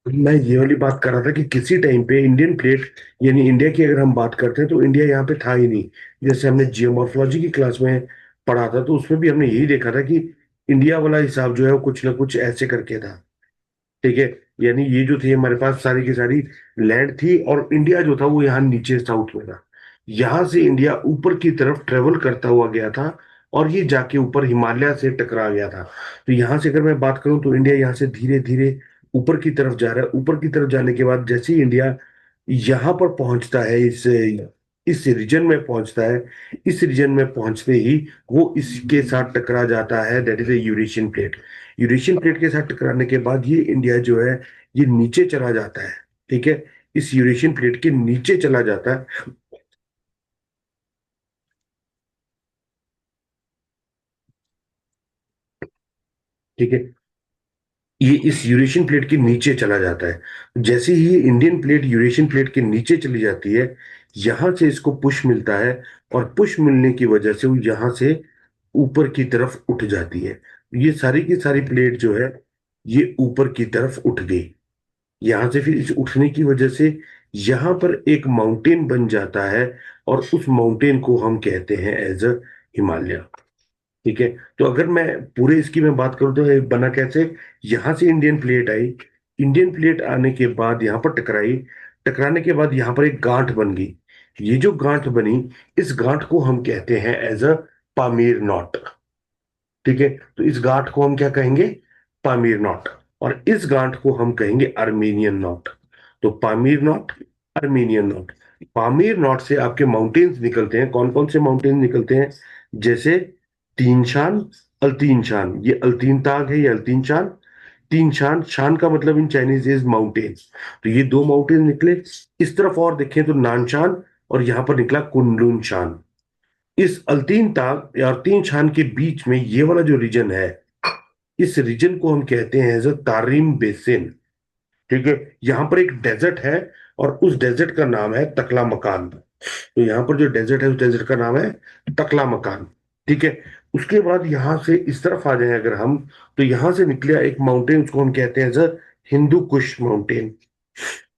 मैं ये वाली बात कर रहा था कि किसी टाइम पे इंडियन प्लेट, यानी इंडिया की अगर हम बात करते हैं तो इंडिया यहाँ पे था ही नहीं। जैसे हमने जियोमॉर्फोलॉजी की क्लास में पढ़ा था तो उसमें भी हमने यही देखा था कि इंडिया वाला हिसाब जो है वो कुछ ना कुछ ऐसे करके था। ठीक है। यानी ये जो थी हमारे पास सारी की सारी लैंड थी, और इंडिया जो था वो यहाँ नीचे साउथ में था। यहाँ से इंडिया ऊपर की तरफ ट्रेवल करता हुआ गया था, और ये जाके ऊपर हिमालय से टकरा गया था। तो यहाँ से अगर मैं बात करूं तो इंडिया यहाँ से धीरे धीरे ऊपर की तरफ जा रहा है। ऊपर की तरफ जाने के बाद जैसे ही इंडिया यहाँ पर पहुंचता है, इस रीजन में पहुंचता है, इस रीजन में पहुंचते ही वो इसके साथ टकरा जाता है, that is a Eurasian plate. Eurasian plate के साथ टकराने के बाद ये इंडिया जो है ये नीचे चला जाता है। ठीक है। इस यूरेशियन प्लेट के नीचे चला जाता है। ठीक है। ये इस यूरेशियन प्लेट के नीचे चला जाता है। जैसे ही ये इंडियन प्लेट यूरेशियन प्लेट के नीचे चली जाती है, यहां से इसको पुश मिलता है, और पुश मिलने की वजह से वो यहां से ऊपर की तरफ उठ जाती है। ये सारी की सारी प्लेट जो है ये ऊपर की तरफ उठ गई। यहां से फिर इस उठने की वजह से यहां पर एक माउंटेन बन जाता है, और उस माउंटेन को हम कहते हैं एज अ हिमालय। ठीक है। तो अगर मैं पूरे इसकी मैं बात करूं तो ये बना कैसे, यहां से इंडियन प्लेट आई, इंडियन प्लेट आने के बाद यहां पर टकराई, टकराने के बाद यहां पर एक गांठ बन गई। ये जो गांठ बनी, इस गांठ को हम कहते हैं एज अ पामीर नॉट। ठीक है। तो इस गांठ को हम क्या कहेंगे, पामीर नॉट। और इस गांठ को हम कहेंगे अर्मेनियन नॉट। तो Pamir not, Armenian not. Pamir not से आपके माउंटेन्स निकलते हैं। कौन कौन से माउंटेन्स निकलते हैं? जैसे तीन शान, अल्तीन शान। ये अल्तीन ताग है, ये अल्तीन शान। तीन शान, शान का मतलब इन चाइनीज इज माउंटेन्स। तो ये दो माउंटेन निकले। इस तरफ और देखें तो नानशान, और यहां पर निकला कुनलुन शान। इस अल्तीन ताग या तीन शान के बीच में ये वाला जो रीजन है, इस रीजन को हम कहते हैं एज अ तारिम बेसिन। ठीक है। यहां पर एक डेजर्ट है, और उस डेजर्ट का नाम है तकला मकान। तो यहाँ पर जो डेजर्ट है उस डेजर्ट का नाम है टकला मकान। ठीक है। उसके बाद यहां से इस तरफ आ जाए अगर हम, तो यहां से निकला एक माउंटेन, उसको हम कहते हैं सर हिंदू कुश माउंटेन।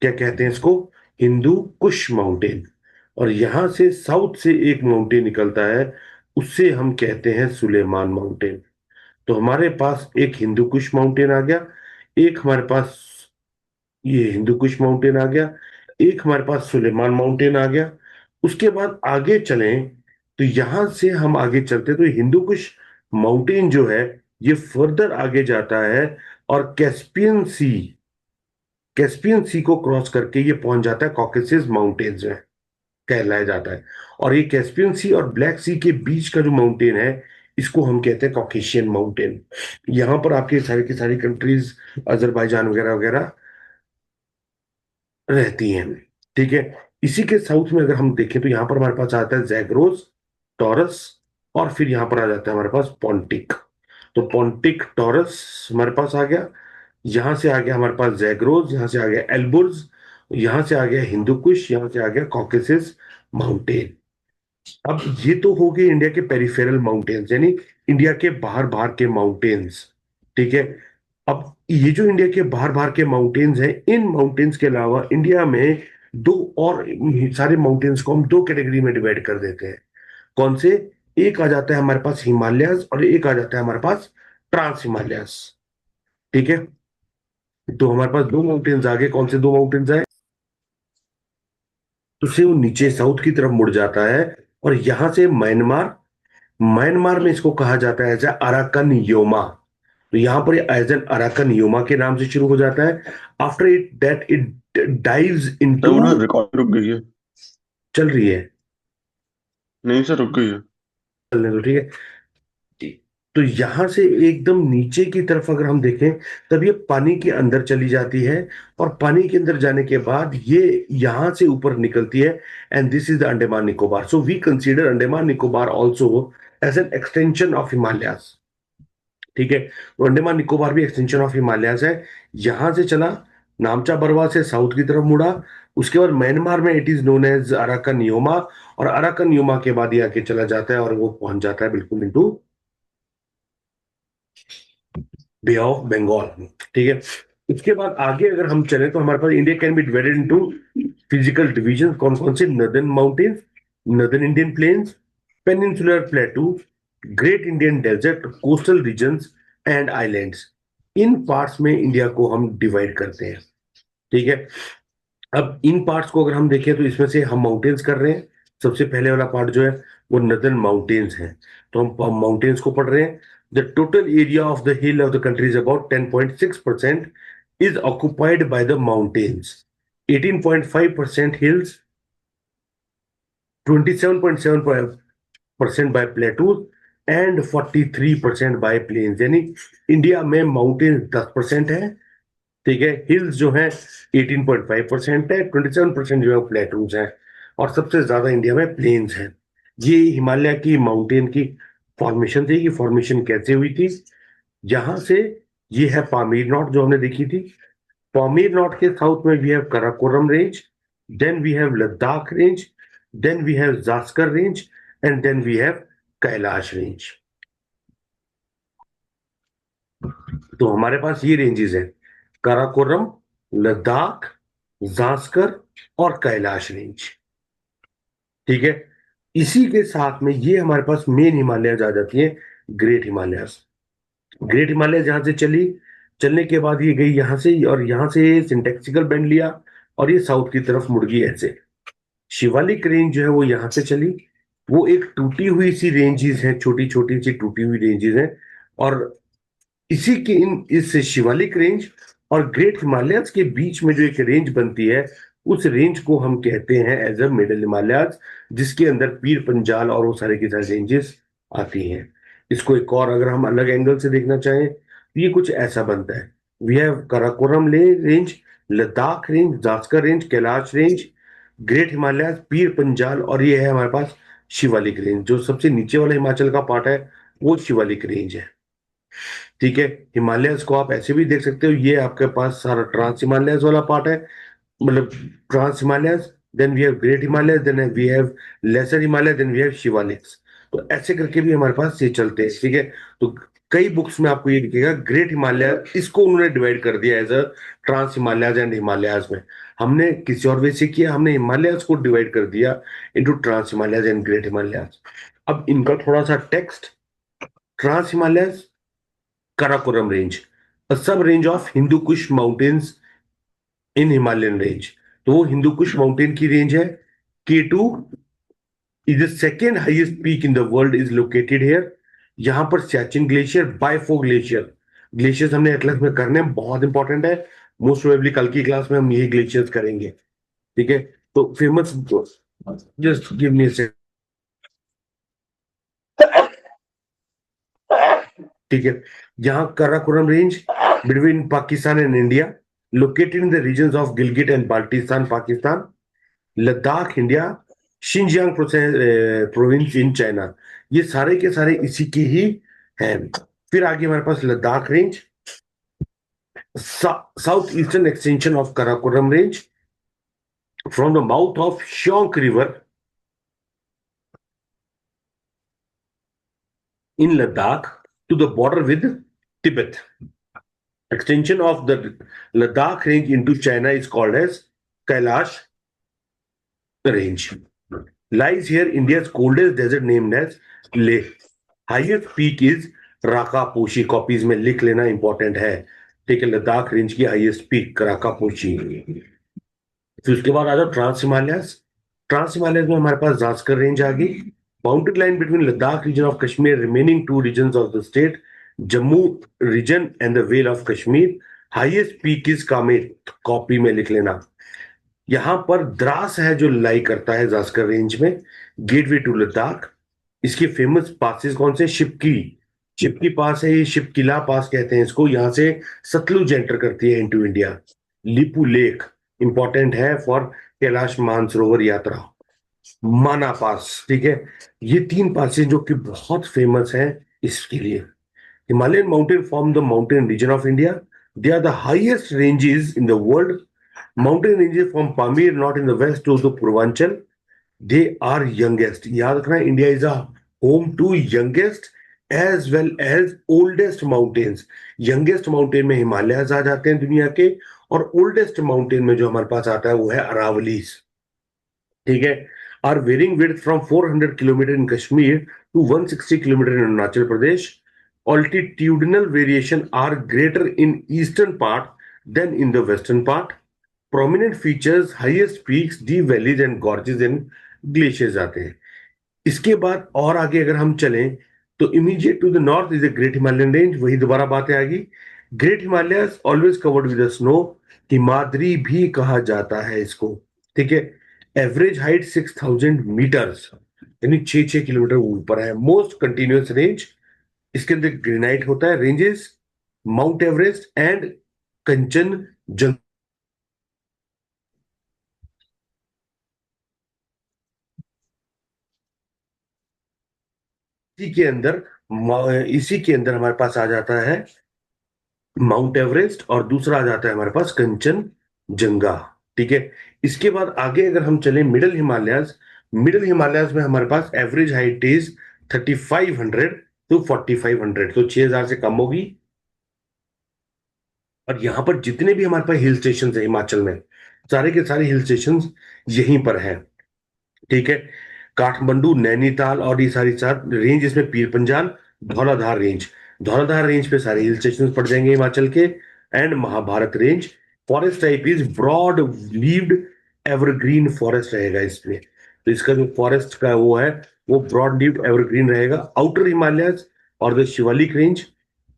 क्या कहते हैं इसको? हिंदू कुश माउंटेन। और यहां से साउथ से एक माउंटेन निकलता है, उससे हम कहते हैं सुलेमान माउंटेन। तो हमारे पास एक हिंदू कुश माउंटेन आ गया, एक हमारे पास ये हिंदू कुश माउंटेन आ गया, एक हमारे पास सुलेमान माउंटेन आ गया। उसके बाद आगे चलें तो यहां से हम आगे चलते तो हिंदू कुश माउंटेन जो है ये फर्दर आगे जाता है, और कैस्पियन सी को क्रॉस करके ये पहुंच जाता है कॉकेसिस माउंटेन्स में, कहलाया जाता है। और ये कैस्पियन सी और ब्लैक सी के बीच का जो माउंटेन है, इसको हम कहते हैं कॉकेशियन माउंटेन। यहाँ पर आपके सारी की सारी कंट्रीज, अजरबैजान वगैरह वगैरह रहती हैं। ठीक है। इसी के साउथ में अगर हम देखें तो यहाँ पर हमारे पास आता है जैग्रोस, टॉरस, और फिर यहाँ पर आ जाता है हमारे पास पॉन्टिक। तो पॉन्टिक, टॉरस हमारे पास आ गया। यहाँ से आ गया हमारे पास जैग्रोस, यहाँ से आ गया एल्बुर्ज, यहाँ से आ गया हिंदू कुश, यहाँ से आ गया कॉकेसिस माउंटेन। अब ये तो हो गए इंडिया के पेरिफेरल माउंटेन्स, यानी इंडिया के बाहर बाहर के माउंटेन्स। ठीक है। अब ये जो इंडिया के बाहर बाहर के माउंटेन्स हैं, इन माउंटेन्स के अलावा इंडिया में दो और सारे माउंटेन्स को हम दो कैटेगरी में डिवाइड कर देते हैं। कौन से? एक आ जाता है हमारे पास हिमालयस, और एक आ जाता है हमारे पास ट्रांस हिमालयस। ठीक है। तो हमारे पास दो माउंटेन्स आ गए। कौन से दो माउंटेन्स आए? तो से वो नीचे साउथ की तरफ मुड़ जाता है, और यहां से म्यांमार, म्यांमार में इसको कहा जाता है एज अराकन योमा। तो यहां पर एज एन अराकन योमा के नाम से शुरू हो जाता है। After it that it dives sir into, वो ना रिकॉर्ड रुक गई है। चल रही है, नहीं सर, रुक गई है। चलने दो। ठीक है। तो यहां से एकदम नीचे की तरफ अगर हम देखें, तब ये पानी के अंदर चली जाती है, और पानी के अंदर जाने के बाद ये यहां से ऊपर निकलती है। And this is the Andaman Nicobar. So we consider Andaman Nicobar also as an extension of Himalayas. ठीक है। तो अंडमान निकोबार भी एक्सटेंशन ऑफ हिमालयाज है। यहां से चला, नामचा बरवा से साउथ की तरफ मुड़ा। उसके बाद म्यांमार में it is known as Arakan Yoma, और अराकन योमा के बाद ये आके चला जाता है और वो पहुंच जाता है बिल्कुल इनटू बे ऑफ बंगाल। ठीक है। उसके बाद आगे अगर हम चले तो हमारे पास India can be divided into physical division. कौन कौन से? Northern mountains, northern Indian plains, peninsular plateau, great Indian desert, coastal regions and islands. इन पार्ट्स में इंडिया को हम डिवाइड करते हैं। ठीक है। अब इन पार्ट्स को अगर हम देखें तो इसमें से हम माउंटेन्स कर रहे हैं। सबसे पहले वाला पार्ट जो है वो नदर्न माउंटेन्स है, तो हम माउंटेन्स को पढ़ रहे हैं। The total area of the hill of the country is about 10.6% is occupied by the mountains, 18.5% hills, 27.7% by plateaus and 43% by plains. यानी इंडिया में माउंटेन 10% है, ठीक है। हिल्स जो है 18.5% है, 27% जो है प्लेटूज है, और सबसे ज्यादा इंडिया में प्लेन्स है। ये हिमालय की माउंटेन की फॉर्मेशन थी। कि फॉर्मेशन कैसे हुई थी? जहां से ये है पामीर नॉट जो हमने देखी थी। पामीर नॉट के साउथ में we have Karakoram range, then we have Ladakh range, then we have Zanskar range and then we have Kailash range. तो हमारे पास ये रेंजेस हैं, काराकोरम, लद्दाख, जास्कर और कैलाश रेंज। ठीक है। इसी के साथ में ये हमारे पास मेन हिमालयज आ जाती है, ग्रेट हिमालयस। ग्रेट हिमालय जहां से चली, चलने के बाद ये गई यहां से, और यहां से सिंटेक्सिकल बेंड लिया और ये साउथ की तरफ मुड़ गई ऐसे। शिवालिक रेंज जो है वो यहां से चली। वो एक टूटी हुई सी रेंजेस है, छोटी छोटी सी टूटी हुई रेंजेस हैं। और इसी के इन इस शिवालिक रेंज और ग्रेट हिमालयस के बीच में जो एक रेंज बनती है, उस रेंज को हम कहते हैं एज अ मिडल हिमालयस, जिसके अंदर पीर पंजाल और वो सारे की सारी रेंजेस आती हैं। इसको एक और अगर हम अलग एंगल से देखना चाहें तो ये कुछ ऐसा बनता है। वी हैव काराकोरम ले range, Ladakh range, Zanskar range, Kailash range, great Himalayas, Pir Panjal, और ये है हमारे पास शिवालिक रेंज। जो सबसे नीचे वाला हिमाचल का पार्ट है वो शिवालिक रेंज है। ठीक है। हिमालयस को आप ऐसे भी देख सकते हो, ये आपके पास सारा ट्रांस हिमालयस वाला पार्ट है, मतलब trans Himalayas, then we have great Himalaya, then we have lesser Himalaya, then we have Shivaliks. तो ऐसे करके भी हमारे पास ये चलते हैं। ठीक है। तो कई बुक्स में आपको ये दिखेगा ग्रेट हिमालय, इसको उन्होंने डिवाइड कर दिया as a trans Himalayas and Himalayas में। हमने किसी और वे से किया, हमने हिमालयस को डिवाइड कर दिया into trans Himalayas and great Himalayas. अब इनका थोड़ा सा text. Trans Himalayas, Karakoram range, a sub range of Hindu Kush mountains in Himalayan range। तो वो हिंदू कुश माउंटेन की रेंज है। K2 is the second highest peak in the world is located here। यहां पर सियाचिन ग्लेशियर, बायफो ग्लेशियर, ग्लेशियर्स हमने Atlas में करने हैं, बहुत इंपॉर्टेंट है। मोस्ट प्रोबेबली कल की क्लास में हम यही ग्लेशियर्स करेंगे। ठीक है। तो फेमस, जस्ट गिव मी ठीक है। यहाँ Karakoram range between Pakistan and India, located in the region of Gilgit and Baltistan Pakistan, Ladakh India, Xinjiang province in China. ये सारे के सारे इसी की ही हैं। फिर आगे हमारे पास Ladakh range, south eastern extension of Karakoram range from the mouth of Shyok river in Ladakh to the border with Tibet. Extension of the Ladakh range into China is called as Kailash range. Lies here India's coldest desert named as Leh. Highest peak is Rakaposhi. Copies में लिख लेना important है। ठीक है। Ladakh range की highest peak Rakaposhi. फिर उसके बाद आ जाओ ट्रांस हिमालयस। ट्रांस हिमालयस में हमारे पास जास्कर रेंज आ गई। Boundary line between Ladakh region of Kashmir, remaining two region of the state, Jammu region and the vale of Kashmir. Highest peak is Kamet. Copy में लिख लेना। यहां पर द्रास है जो लाई करता है जास्कर रेंज में, गेटवे टू लद्दाख। इसके फेमस पासेस कौन से? शिपकी, शिपकी पास है, ये शिपकिला पास कहते हैं इसको। यहां से सतलुज एंटर करती है into India. Lipu lake important है फॉर कैलाश मानसरोवर यात्रा। माना पास, ठीक है। ये तीन पासेस जो कि बहुत फेमस है इसके लिए। Himalayan mountain form the mountain region of India. They are the highest ranges in the world. Mountain ranges from Pamir knot in the west to the Purvanchal. They are youngest. याद रखना, India is a home to youngest as well as oldest mountains. Youngest mountain में हिमालयाज आ जाते हैं दुनिया के, और oldest mountain में जो हमारे पास आता है वो है अरावलीज। ठीक है। Are varying width from 400 kilometre in Kashmir to 160 kilometre in Arunachal Pradesh. Altitudinal variation are greater in eastern part than in the western part. Prominent features highest peaks, deep valleys and gorges and glaciers आते हैं। इसके बाद और आगे अगर हम चलें तो immediate to the north is the great Himalayan range. वही दोबारा बातें आ गई। Great Himalaya always covered with snow. Himadri भी कहा जाता है इसको। ठीक है। एवरेज हाइट 6000 मीटर्स, यानी 6-6 किलोमीटर ऊपर है। Most continuous range. इसके अंदर ग्रेनाइट होता है। रेंजेस माउंट एवरेस्ट एंड कंचन इसी के अंदर इसी के अंदर हमारे पास आ जाता है माउंट एवरेस्ट, और दूसरा आ जाता है हमारे पास कंचन जंगा। ठीक है। इसके बाद आगे अगर हम चलें मिडिल हिमालयाज, मिडिल हिमालयाज में हमारे पास एवरेज हाइट इज 3500 टू 4500, तो 6000 से कम होगी। और यहां पर जितने भी हमारे पास हिल स्टेशन है हिमाचल में, सारे के सारे हिल स्टेशन यहीं पर हैं। ठीक है। काठमांडू, नैनीताल और ये सारी चार रेंज, इसमें पीर पंजाल, धौलाधार रेंज, धौलाधार रेंज पे सारे हिल स्टेशन पड़ जाएंगे हिमाचल के। And Mahabharat range. Forest type is broad leaved evergreen forest रहेगा इसमें। तो इसका जो फॉरेस्ट का वो है वो ब्रॉड लीव्ड एवरग्रीन रहेगा। आउटर हिमालयस और the Shivalik range,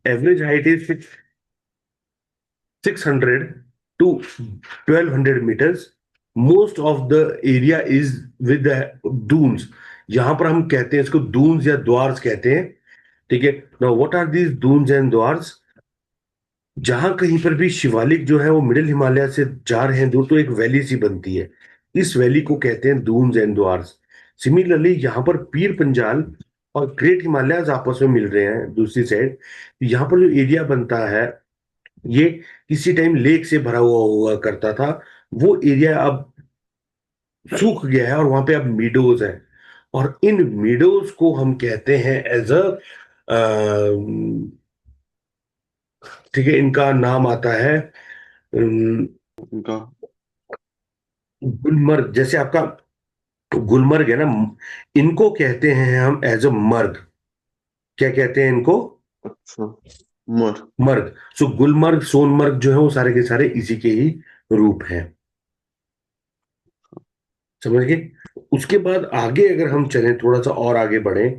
average height is 600 to 1200 meters. Most of the area is with the dunes. यहां पर हम कहते हैं इसको दून्स या द्वार्स कहते हैं। ठीक है। Now what are these duns and duars? जहां कहीं पर भी शिवालिक जो है वो मिडिल हिमालय से जा रहे हैं दूर, तो एक वैली सी बनती है। इस वैली को कहते हैं दून्स एंड द्वार्स। सिमिलरली यहाँ पर पीर पंजाल और ग्रेट हिमालयाज आपस में मिल रहे हैं दूसरी साइड। यहाँ पर जो एरिया बनता है ये किसी टाइम लेक से भरा हुआ हुआ करता था। वो एरिया अब सूख गया है और वहां पे अब मीडोज है। और इन मीडोज को हम कहते हैं एज अ, ठीक है, इनका नाम आता है इनका। गुलमर्ग। जैसे आपका गुलमर्ग है ना, इनको कहते हैं हम एज अ मर्ग। क्या कहते हैं इनको? अच्छा। मर। मर्ग। सो गुलमर्ग, सोनमर्ग जो है वो सारे के सारे इसी के ही रूप हैं। समझ गए? उसके बाद आगे अगर हम चलें, थोड़ा सा और आगे बढ़े,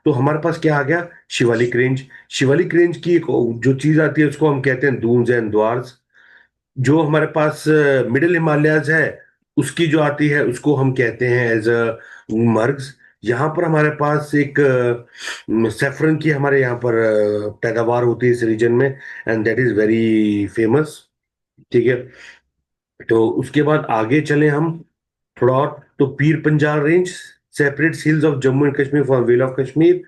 तो हमारे पास क्या आ गया? शिवालिक रेंज। शिवालिक रेंज की एक जो चीज आती है उसको हम कहते हैं दून्स एंड द्वार्स। जो हमारे पास मिडिल हिमालयाज है उसकी जो आती है उसको हम कहते हैं एज अ मर्ग्स। यहाँ पर हमारे पास एक सेफरन की हमारे यहाँ पर पैदावार होती है इस रीजन में, and that is very famous. ठीक है। तो उसके बाद आगे चले हम थोड़ा और, तो Pir Panjal range separates hills of Jammu and Kashmir from Vale of Kashmir.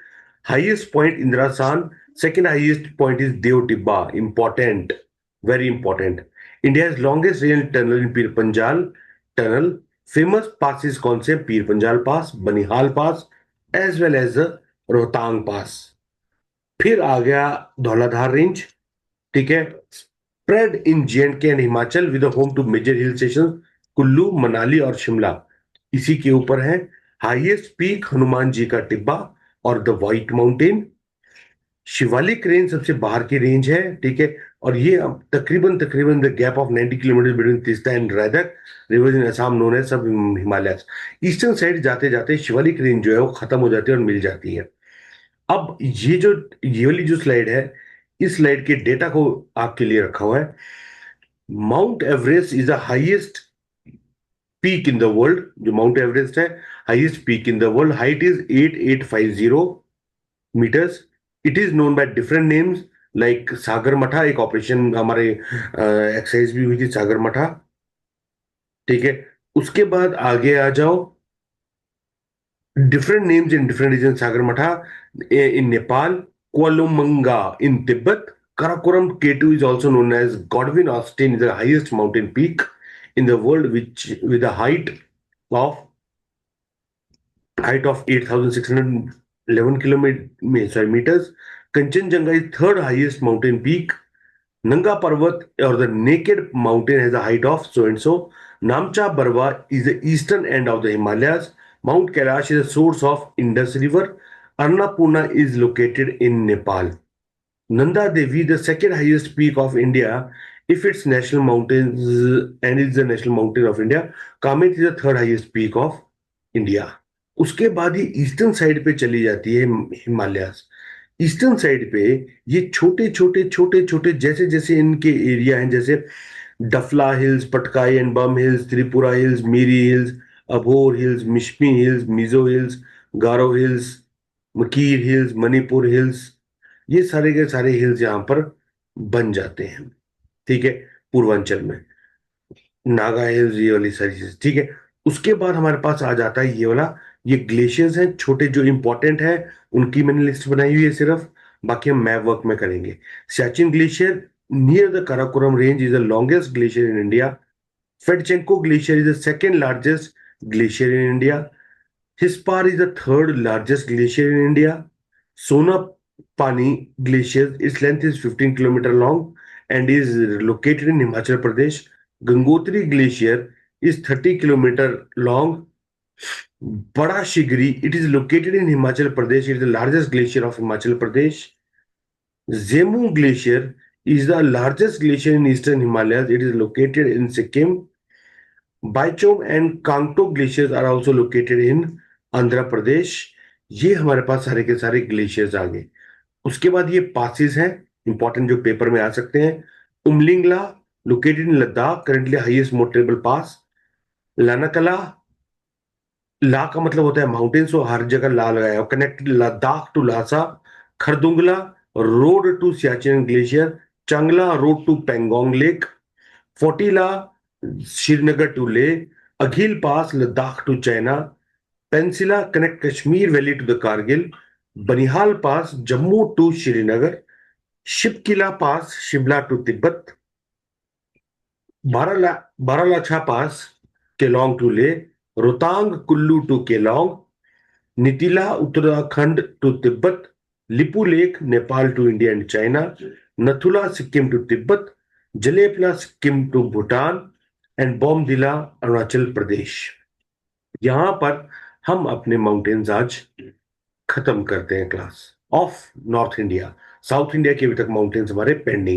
Highest point Indrasan. Second highest point is Dev Tibba. Important, very important. India's longest rail tunnel in Pir Panjal tunnel. Famous passes कौन से? पीर पंजाल पास, बनिहाल पास, as well as the Rohtang पास। फिर आ गया Dhauladhar range. ठीक है। Spread in J&K and Himachal with home to major hill station Kullu, Manali और शिमला। इसी के ऊपर है। हाईएस्ट पीक हनुमान जी का टिब्बा और the white mountain. Shivalik range सबसे बाहर की रेंज है। ठीक है। और ये अब तकरीबन तकरीबन the gap of 90 kilometre between Teesta and Raidak river in Assam known है सब हिमालय। ईस्टर्न साइड जाते जाते शिवालिक रेंज जो है वो खत्म हो जाती है और मिल जाती है। अब ये वाली जो स्लाइड है, इस स्लाइड के डेटा को आपके लिए रखा हुआ है। Mount Everest is the highest peak in the world. जो माउंट एवरेस्ट है highest peak in the world. Height is 8850 metres. It is known by different names like Sagarmatha. एक ऑपरेशन हमारे एक्सरसाइज भी हुई थी सागर मठा। ठीक है। उसके बाद आगे आ जाओ। different names in different regions. Sagarmatha in Nepal, Kualumanga in Tibet, Karakoram K2 is also known as Godwin Austen is the highest mountain peak in the world, which with a of height of 8,600 11 kilometre metres. Kanchenjunga is third highest mountain peak. Nanga Parbat और the naked mountain has a height of so and so. Namcha Barwa is the eastern end of the Himalayas. Mount Kailash is the source of Indus river. Annapurna is located in Nepal. Nanda Devi, the second highest peak of India, if it's national mountains and it's the national mountain of India, Kamet is the third highest peak of India. उसके बाद ये eastern side पे चली जाती है Himalayas. Eastern side पे ये छोटे छोटे छोटे छोटे जैसे जैसे इनके एरिया हैं, जैसे Dafla Hills, Patkai and Bum Hills, Tripura Hills, Miri Hills, Abor Hills, Mishmi Hills, Mizo Hills, Garo Hills, Mikir Hills, Manipur Hills, ये सारे के सारे हिल्स यहाँ पर बन जाते हैं। ठीक है, पूर्वांचल में नागा हिल्स, ये वाली सारी चीज। ठीक है, उसके बाद हमारे पास आ जाता है ये वाला, ये ग्लेशियर्स हैं छोटे जो इंपॉर्टेंट है, उनकी मैंने लिस्ट बनाई हुई है सिर्फ, बाकी हम मैप वर्क में करेंगे। Siachen glacier near the Karakoram range is the longest glacier in India. Fedchenko glacier is the second largest glacier in India. Hispar is the third largest glacier in India. Sonapani Glacier, its length is 15 kilometers long and is located in Himachal Pradesh. Gangotri Glacier is 30 kilometers long. Bada Shigri, it is located in Himachal Pradesh. It is the largest glacier of Himachal Pradesh. Zemu Glacier is the largest glacier in eastern Himalayas. It is located in Sikkim. Baichom and Kangto glaciers are also located in Andhra Pradesh. ये हमारे पास सारे के सारे glaciers आ गए। उसके बाद ये passes हैं इंपॉर्टेंट जो पेपर में आ सकते हैं। Umlingla located in Ladakh, currently highest motorable pass. Lanakla, La का मतलब होता है माउंटेन, सो हर जगह ला लगाया, connected Ladakh to Lhasa. Khardungla road to Siachen glacier. Changla road to Pangong lake. Fotula Srinagar to Leh. Aghil pass Ladakh to China. Pensila connect Kashmir valley to the Kargil. Banihal pass Jammu to Srinagar. Shipkila pass Shimla to Tibet. Baralacha pass Keylong to Leh. Rohtang Kullu to Keylong. Nitila Uttarakhand to Tibet. Lipulekh Nepal to India and China. Nathula Sikkim to Tibet. Jelepla Sikkim to Bhutan and बॉमदिला Arunachal Pradesh. यहां पर हम अपने mountains आज खत्म करते हैं class of north India. South India के अभी तक माउंटेन्स हमारे पेंडिंग।